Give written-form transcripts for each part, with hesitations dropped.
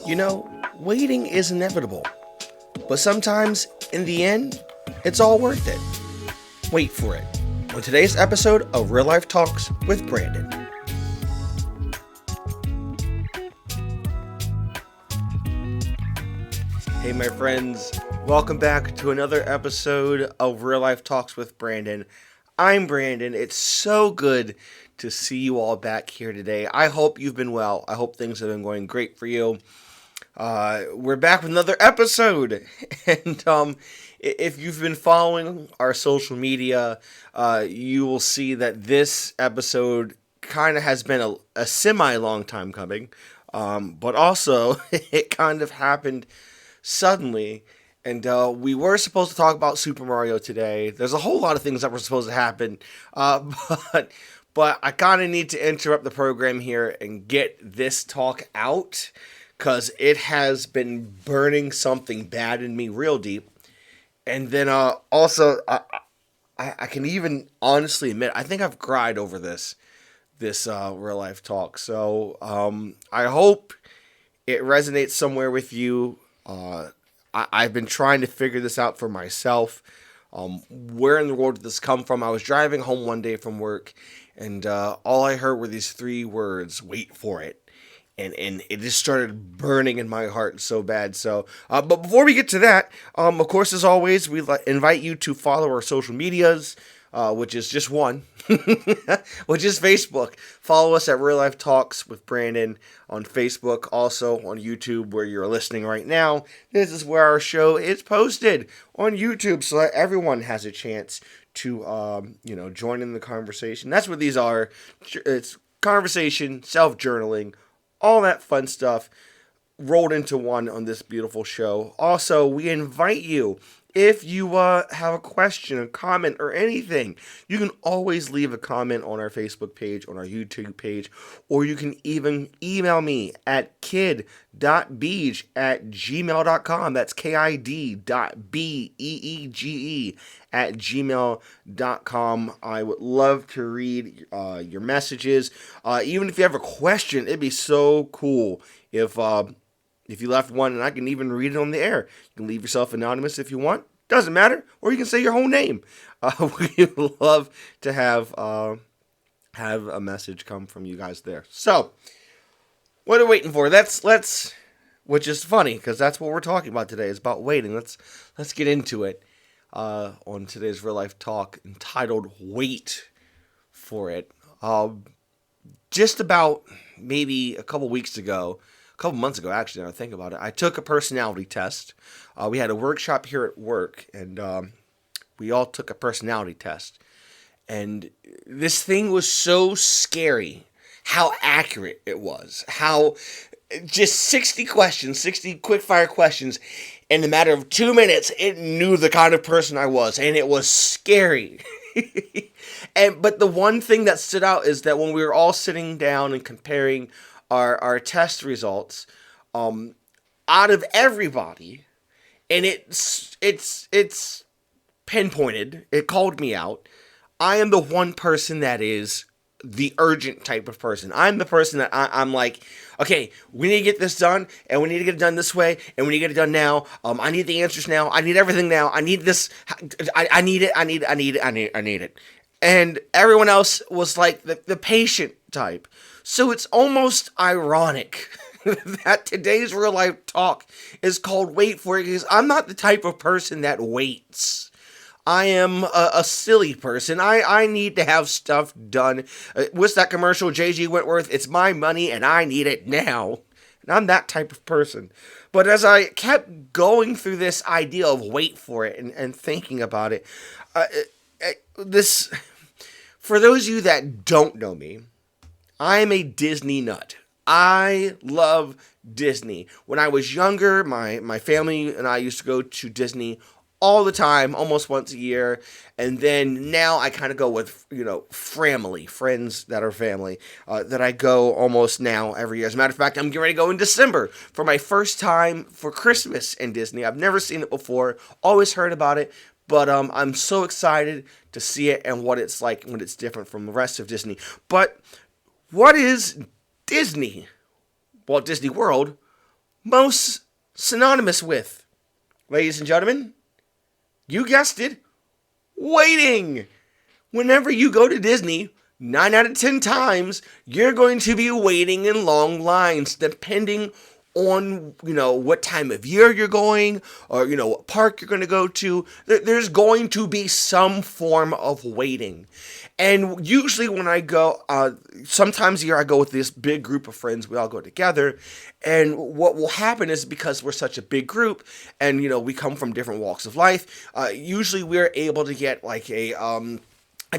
You know, waiting is inevitable, but sometimes, in the end, it's all worth it. Wait for it. On today's episode of Real Life Talks with Brandon. Hey, my friends, welcome back to another episode of Real Life Talks with Brandon. I'm Brandon. It's so good to see you all back here today. I hope you've been well. I hope things have been going great for you. We're back with another episode, and if you've been following our social media, you will see that this episode kind of has been a semi-long time coming, but also it kind of happened suddenly, and we were supposed to talk about Super Mario today. There's a whole lot of things that were supposed to happen, but I kind of need to interrupt the program here and get this talk out, because it has been burning something bad in me real deep. And then also, I can even honestly admit, I think I've cried over this real life talk. So I hope it resonates somewhere with you. I've been trying to figure this out for myself. Where in the world did this come from? I was driving home one day from work, and all I heard were these three words: "Wait for it." And it just started burning in my heart so bad. So, but before we get to that, of course, as always, we invite you to follow our social medias, which is just one, which is Facebook. Follow us at Real Life Talks with Brandon on Facebook, also on YouTube, where you're listening right now. This is where our show is posted on YouTube, so that everyone has a chance to, join in the conversation. That's what these are. It's conversation, self-journaling, all that fun stuff rolled into one on this beautiful show. Also, we invite you, if you have a question, a comment, or anything, you can always leave a comment on our Facebook page, on our YouTube page, or you can even email me at kid.beege@gmail.com. That's kid.beege@gmail.com. I would love to read your messages. Even if you have a question, it'd be so cool if you left one, and I can even read it on the air. You can leave yourself anonymous if you want. Doesn't matter. Or you can say your whole name. We would love to have a message come from you guys there. So, what are we waiting for? Which is funny, because that's what we're talking about today. It's about waiting. Let's get into it on today's Real Life Talk, entitled "Wait for It." Just about maybe a couple months ago, actually, now I think about it, I took a personality test. We had a workshop here at work, and we all took a personality test. And this thing was so scary, how accurate it was. How just 60 questions, 60 quick-fire questions, in a matter of 2 minutes, it knew the kind of person I was, and it was scary. But the one thing that stood out is that when we were all sitting down and comparing our test results, out of everybody, and it's pinpointed, it called me out, I am the one person that is the urgent type of person. I'm the person that I'm like, okay, we need to get this done, and we need to get it done this way, and we need to get it done now. I need the answers now. I need everything now. I need this. I need it. I need it. And everyone else was like the patient type. So it's almost ironic that today's real life talk is called "Wait for It," because I'm not the type of person that waits. I am a silly person. I need to have stuff done. What's that commercial, J.G. Wentworth? It's my money and I need it now. And I'm that type of person. But as I kept going through this idea of wait for it and thinking about it, for those of you that don't know me, I am a Disney nut. I love Disney. When I was younger, my family and I used to go to Disney all the time, almost once a year. And then now I kind of go with, friends that are family, that I go almost now every year. As a matter of fact, I'm getting ready to go in December for my first time for Christmas in Disney. I've never seen it before, always heard about it, but I'm so excited to see it and what it's like when it's different from the rest of Disney. But what is Disney? Walt Disney World most synonymous with? Ladies and gentlemen, you guessed it, waiting. Whenever you go to Disney, 9 out of 10 times, you're going to be waiting in long lines, depending on, what time of year you're going, or, what park you're going to go to. There's going to be some form of waiting. And usually when I go, sometimes a year I go with this big group of friends, we all go together, and what will happen is, because we're such a big group, and, we come from different walks of life, usually we're able to get like a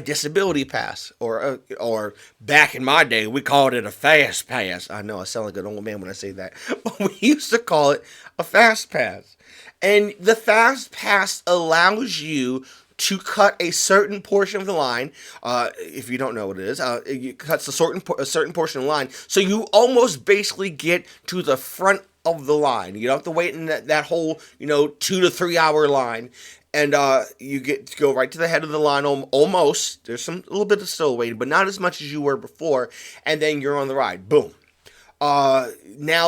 disability pass, or back in my day we called it a fast pass. I know I sound like an old man when I say that, but we used to call it a fast pass. And the fast pass allows you to cut a certain portion of the line. If you don't know what it is, it cuts a certain portion of the line, so you almost basically get to the front of the line. You don't have to wait in that whole 2 to 3 hour line. And you get to go right to the head of the line almost. There's a little bit of still waiting, but not as much as you were before. And then you're on the ride. Boom. Now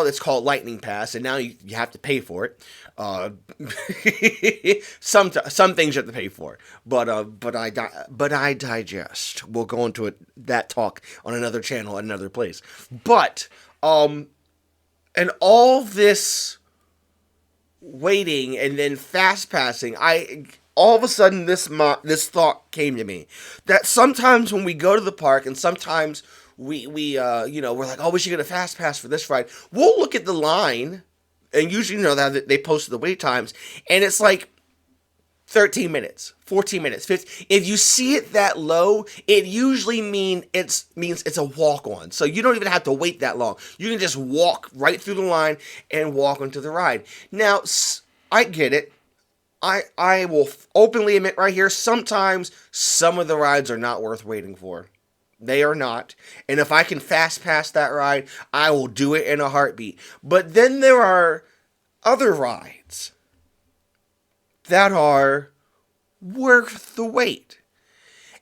it's called Lightning Pass, and now you have to pay for it. Some things you have to pay for, but I digest. We'll go into that talk on another channel, another place. But and all this waiting and then fast passing, all of a sudden this thought came to me that sometimes when we go to the park, and sometimes we're like, oh, we should get a fast pass for this ride. We'll look at the line, and usually that they posted the wait times, and it's like 13 minutes, 14 minutes, 15. If you see it that low, it usually means it's a walk-on. So you don't even have to wait that long. You can just walk right through the line and walk onto the ride. Now, I get it. I will openly admit right here, sometimes some of the rides are not worth waiting for. They are not. And if I can fast pass that ride, I will do it in a heartbeat. But then there are other rides that are worth the wait.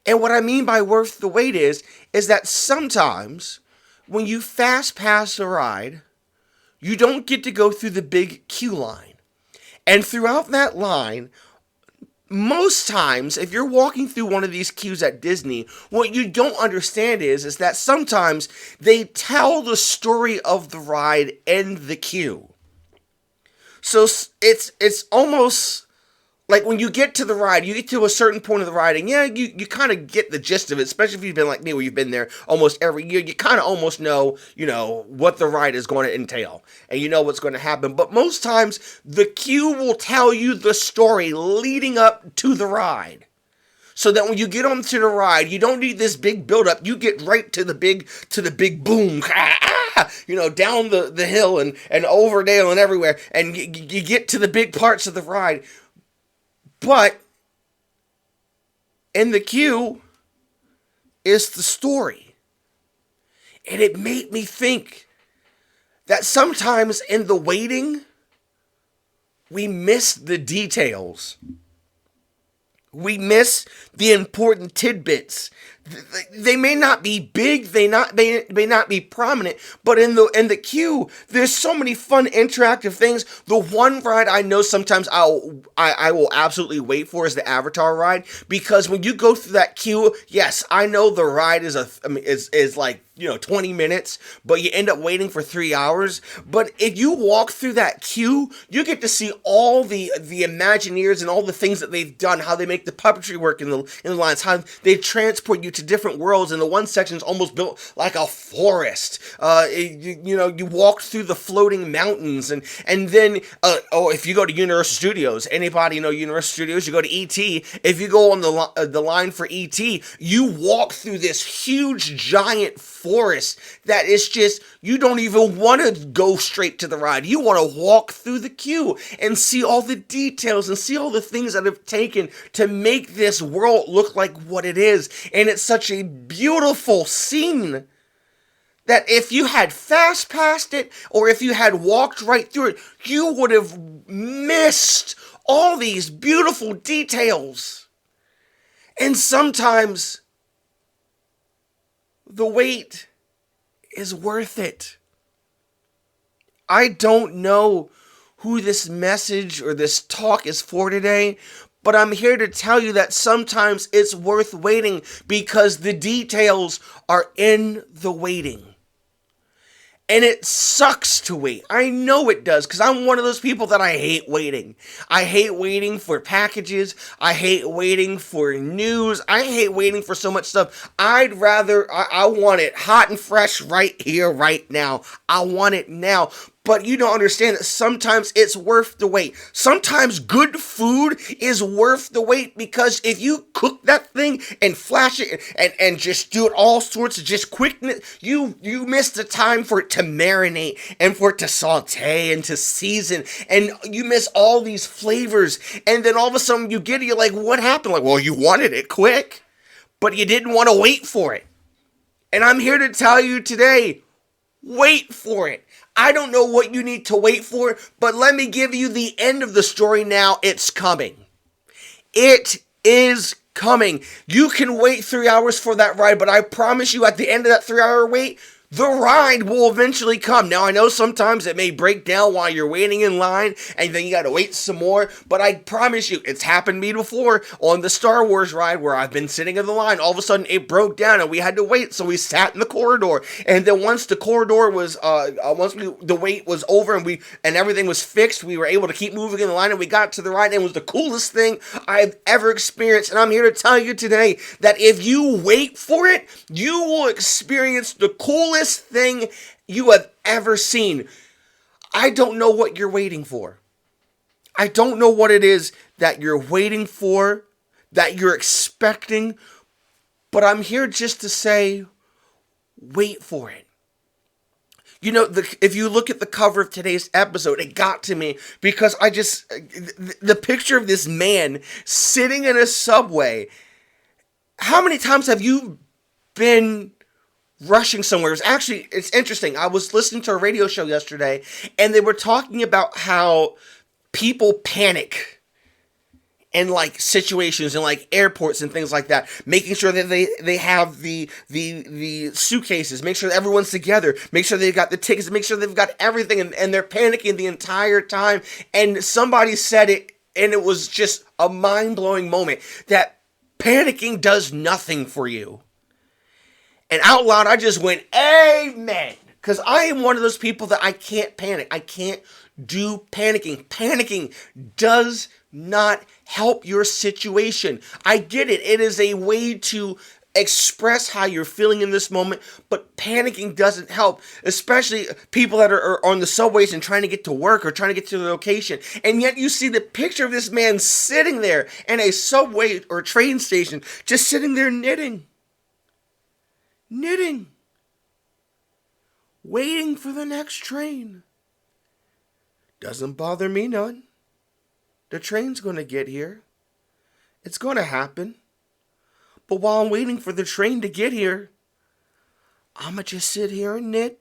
And what I mean by worth the wait is that sometimes when you fast pass a ride, you don't get to go through the big queue line. And throughout that line, most times, if you're walking through one of these queues at Disney, what you don't understand is that sometimes they tell the story of the ride in the queue. So it's almost like when you get to the ride, you get to a certain point of the ride, and you kind of get the gist of it, especially if you've been like me, where you've been there almost every year. You kind of almost know, what the ride is going to entail, and you know what's going to happen. But most times, the queue will tell you the story leading up to the ride. So that when you get onto the ride, you don't need this big build-up. You get right to the big boom, down the hill and over Dale and everywhere, and you get to the big parts of the ride. But in the queue is the story. And it made me think that sometimes in the waiting, we miss the details. We miss the important tidbits. They may not be big, they may not be prominent, but in the queue, there's so many fun interactive things. The one ride I know sometimes I will absolutely wait for is the Avatar ride, because when you go through that queue, yes, I know the ride is like 20 minutes, but you end up waiting for 3 hours. But if you walk through that queue, you get to see all the Imagineers and all the things that they've done, how they make the puppetry work in the lines, how they transport you to different worlds, and the one section is almost built like a forest. You walk through the floating mountains, and then if you go to Universal Studios, anybody know Universal Studios? You go to E.T. If you go on the line for E.T., you walk through this huge giant forest that is just, you don't even want to go straight to the ride. You want to walk through the queue and see all the details and see all the things that have taken to make this world look like what it is. And it's such a beautiful scene that if you had fast passed it, or if you had walked right through it, you would have missed all these beautiful details. And sometimes the wait is worth it. I don't know who this message or this talk is for today, but I'm here to tell you that sometimes it's worth waiting because the details are in the waiting. And it sucks to wait. I know it does, because I'm one of those people that I hate waiting. I hate waiting for packages. I hate waiting for news. I hate waiting for so much stuff. I want it hot and fresh right here, right now. I want it now. But you don't understand that sometimes it's worth the wait. Sometimes good food is worth the wait, because if you cook that thing and flash it and just do it all sorts of just quickness, you miss the time for it to marinate and for it to saute and to season, and you miss all these flavors. And then all of a sudden you get it, you're like, what happened? Like, well, you wanted it quick, but you didn't want to wait for it. And I'm here to tell you today, wait for it. I don't know what you need to wait for, but let me give you the end of the story now. It's coming. It is coming. You can wait 3 hours for that ride, but I promise you at the end of that 3-hour wait, the ride will eventually come. Now, I know sometimes it may break down while you're waiting in line, and then you gotta wait some more, but I promise you, it's happened to me before on the Star Wars ride where I've been sitting in the line. All of a sudden, it broke down, and we had to wait, so we sat in the corridor, and then once the corridor was, the wait was over, and everything was fixed, we were able to keep moving in the line, and we got to the ride, and it was the coolest thing I've ever experienced, and I'm here to tell you today that if you wait for it, you will experience the coolest thing you have ever seen. I don't know what you're waiting for. I don't know what it is that you're waiting for, that you're expecting, but I'm here just to say, wait for it. You know, if you look at the cover of today's episode, it got to me because the picture of this man sitting in a subway. How many times have you been rushing somewhere? It's interesting. I was listening to a radio show yesterday, and they were talking about how people panic in like situations in like airports and things like that, making sure that they have the suitcases, make sure that everyone's together, make sure they've got the tickets, make sure they've got everything, and they're panicking the entire time. And somebody said it, and it was just a mind-blowing moment, that panicking does nothing for you. And out loud, I just went, amen. Because I am one of those people that I can't panic. I can't do panicking. Panicking does not help your situation. I get it. It is a way to express how you're feeling in this moment, but panicking doesn't help, especially people that are on the subways and trying to get to work or trying to get to the location. And yet you see the picture of this man sitting there in a subway or train station, just sitting there knitting, waiting for the next train. Doesn't bother me none. The train's gonna get here. It's gonna happen. But while I'm waiting for the train to get here, I'ma just sit here and knit,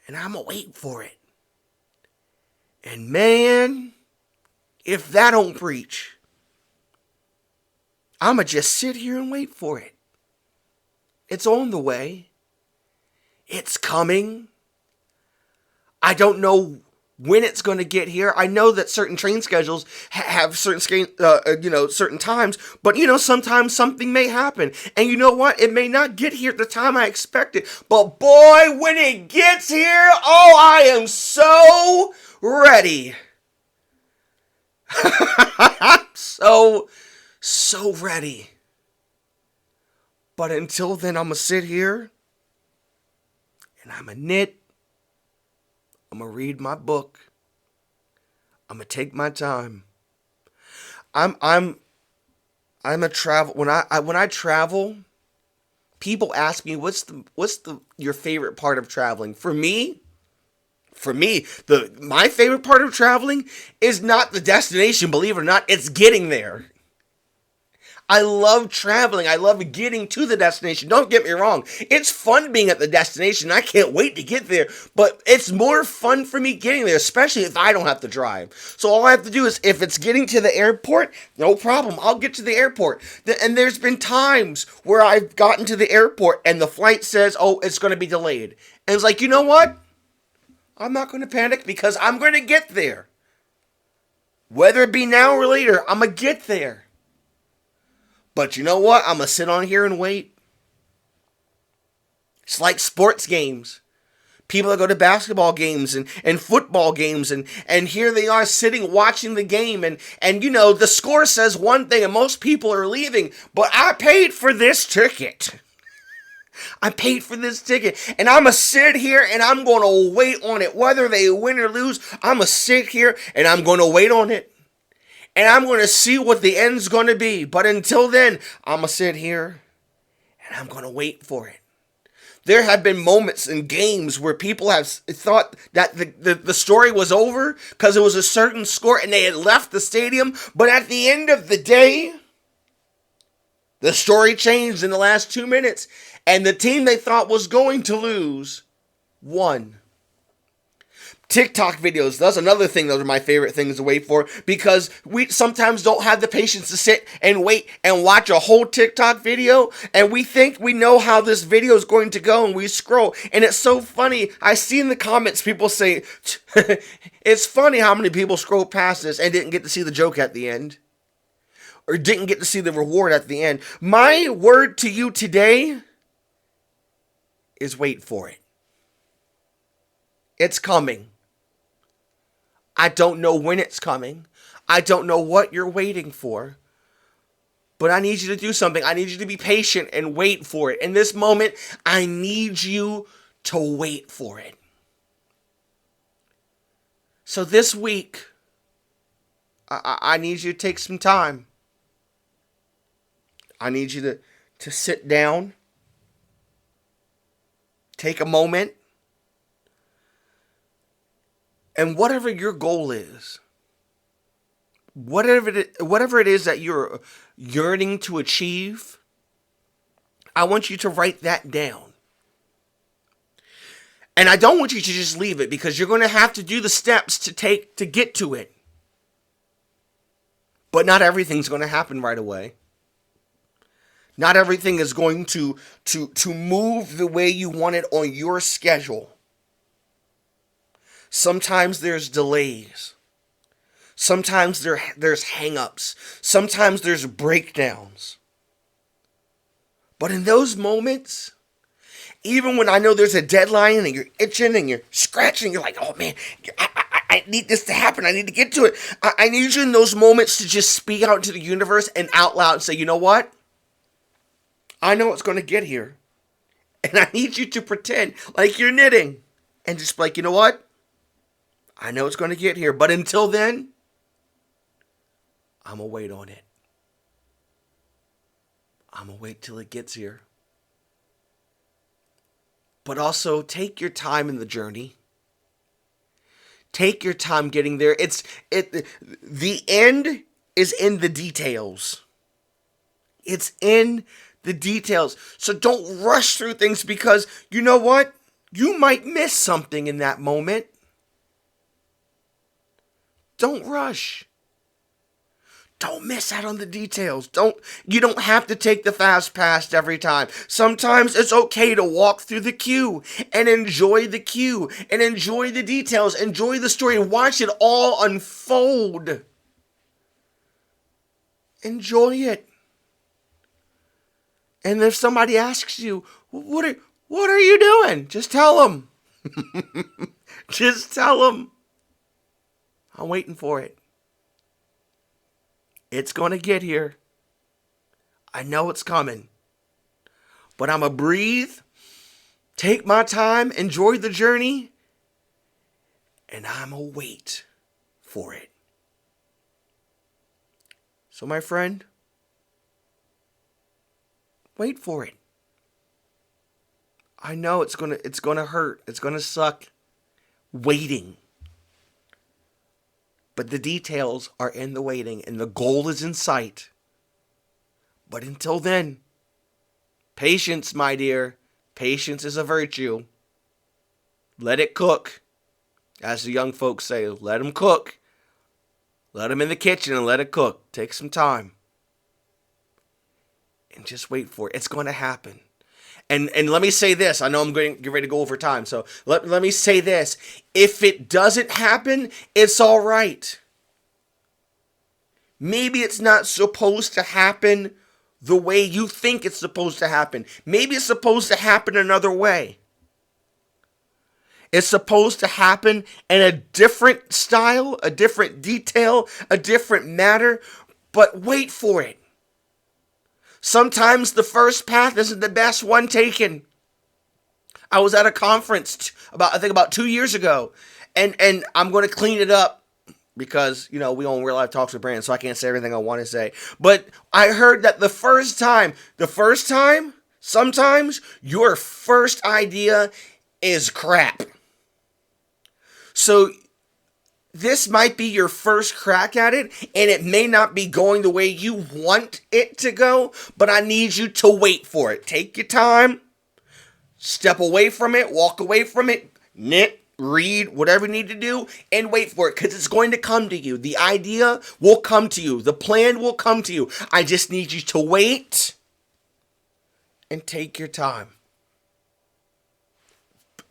and I'ma wait for it. And man, if that don't preach, I'ma just sit here and wait for it. It's on the way. It's coming. I don't know when it's going to get here. I know that certain train schedules have certain certain times, but sometimes something may happen. And you know what? It may not get here at the time I expect it, but boy, when it gets here, oh, I am so ready. I'm so ready. But until then, I'm going to sit here and I'm going to knit. I'm going to read my book. I'm going to take my time. I'm a travel. When I travel, people ask me, what's your favorite part of traveling? For me, my favorite part of traveling is not the destination, believe it or not, it's getting there. I love traveling. I love getting to the destination. Don't get me wrong. It's fun being at the destination. I can't wait to get there. But it's more fun for me getting there, especially if I don't have to drive. So all I have to do is, if it's getting to the airport, no problem. I'll get to the airport. And there's been times where I've gotten to the airport and the flight says, oh, it's going to be delayed. And it's like, you know what? I'm not going to panic because I'm going to get there. Whether it be now or later, I'm going to get there. But you know what? I'm going to sit on here and wait. It's like sports games. People that go to basketball games and football games, and here they are sitting watching the game, and you know, the score says one thing and most people are leaving, but I paid for this ticket. I paid for this ticket, and I'm going to sit here and I'm going to wait on it. Whether they win or lose, I'm going to sit here and I'm going to wait on it. And I'm going to see what the end's going to be. But until then, I'm going to sit here and I'm going to wait for it. There have been moments in games where people have thought that the story was over because it was a certain score and they had left the stadium. But at the end of the day, the story changed in the last 2 minutes. And the team they thought was going to lose won. TikTok videos, that's another thing. Those are my favorite things to wait for, because we sometimes don't have the patience to sit and wait and watch a whole TikTok video, and we think we know how this video is going to go, and we scroll, and it's so funny. I see in the comments people say, it's funny how many people scroll past this and didn't get to see the joke at the end, or didn't get to see the reward at the end. My word to you today is wait for it. It's coming. I don't know when it's coming. I don't know what you're waiting for. But I need you to do something. I need you to be patient and wait for it. In this moment, I need you to wait for it. So this week, I need you to take some time. I need you to sit down. Take a moment. And whatever your goal is, whatever it is that you're yearning to achieve, I want you to write that down. And I don't want you to just leave it, because you're going to have to do the steps to take to get to it. But not everything's going to happen right away. Not everything is going to move the way you want it on your schedule. Sometimes there's delays. Sometimes there's hang-ups. Sometimes there's breakdowns. But in those moments, even when I know there's a deadline and you're itching and you're scratching, you're like, oh man, I need this to happen. I need to get to it. I need you in those moments to just speak out into the universe and out loud and say, you know what? I know it's going to get here. And I need you to pretend like you're knitting. And just be like, you know what? I know it's going to get here, but until then, I'm going to wait on it. I'm going to wait till it gets here. But also, take your time in the journey. Take your time getting there. The end is in the details. It's in the details. So don't rush through things, because you know what? You might miss something in that moment. Don't rush. Don't miss out on the details. You don't have to take the fast pass every time. Sometimes it's okay to walk through the queue and enjoy the queue and enjoy the details, enjoy the story, and watch it all unfold. Enjoy it. And if somebody asks you, what are you doing? Just tell them. Just tell them. I'm waiting for it. It's going to get here. I know it's coming. But I'm going to breathe, take my time, enjoy the journey, and I'm going to wait for it. So, my friend, wait for it. I know it's going to hurt. It's going to suck waiting. But the details are in the waiting, and the goal is in sight. But until then, patience, my dear. Patience is a virtue. Let it cook. As the young folks say, let them cook. Let them in the kitchen and let it cook. Take some time. And just wait for it. It's going to happen. And let me say this. I know I'm going to get ready to go over time. So let me say this. If it doesn't happen, it's all right. Maybe it's not supposed to happen the way you think it's supposed to happen. Maybe it's supposed to happen another way. It's supposed to happen in a different style, a different detail, a different matter, but wait for it. Sometimes the first path isn't the best one taken. I was at a conference about 2 years ago, and I'm going to clean it up because, we own Real Life Talks with Brandon, so I can't say everything I want to say. But I heard that the first time, sometimes your first idea is crap. So this might be your first crack at it, and it may not be going the way you want it to go, but I need you to wait for it. Take your time, step away from it, walk away from it, knit, read, whatever you need to do, and wait for it, because it's going to come to you. The idea will come to you. The plan will come to you. I just need you to wait and take your time.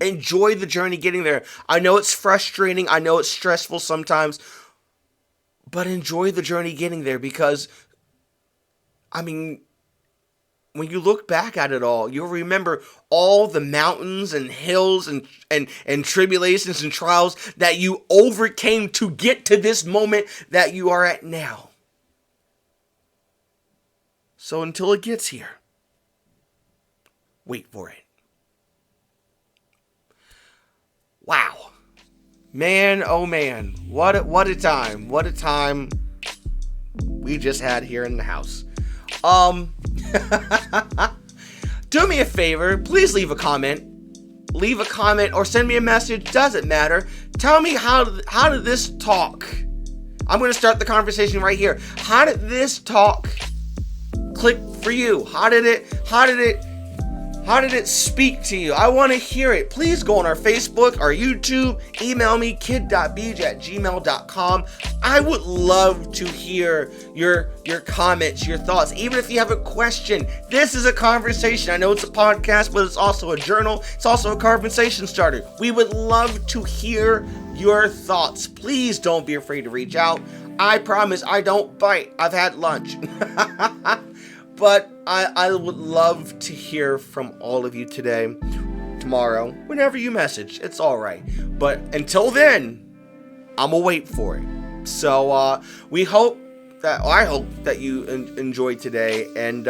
Enjoy the journey getting there. I know it's frustrating. I know it's stressful sometimes. But enjoy the journey getting there because, when you look back at it all, you'll remember all the mountains and hills and tribulations and trials that you overcame to get to this moment that you are at now. So until it gets here, wait for it. Wow. Man, oh man. What a time. What a time we just had here in the house. Do me a favor. Please leave a comment. Leave a comment or send me a message. Doesn't matter. Tell me how did this talk? I'm going to start the conversation right here. How did this talk click for you? How did it speak to you? I want to hear it. Please go on our Facebook, our YouTube, email me, kid.beej@gmail.com. I would love to hear your comments, your thoughts, even if you have a question. This is a conversation. I know it's a podcast, but it's also a journal. It's also a conversation starter. We would love to hear your thoughts. Please don't be afraid to reach out. I promise I don't bite. I've had lunch. But I would love to hear from all of you today, tomorrow, whenever you message. It's all right. But until then, I'm going to wait for it. So I hope that you enjoyed today. And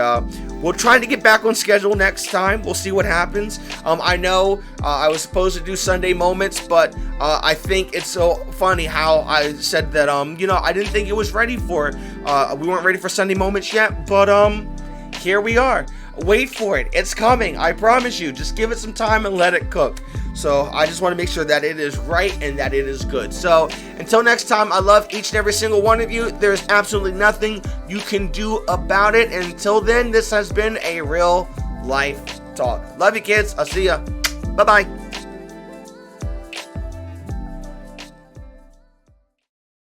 we'll try to get back on schedule next time. We'll see what happens. I know I was supposed to do Sunday Moments, but I think it's so funny how I said that, I didn't think it was ready for we weren't ready for Sunday Moments yet, but here we are. Wait for it. It's coming. I promise you. Just give it some time and let it cook. So I just want to make sure that it is right and that it is good. So until next time, I love each and every single one of you. There's absolutely nothing you can do about it. And until then, this has been a Real Life Talk. Love you, kids. I'll see ya. Bye-bye.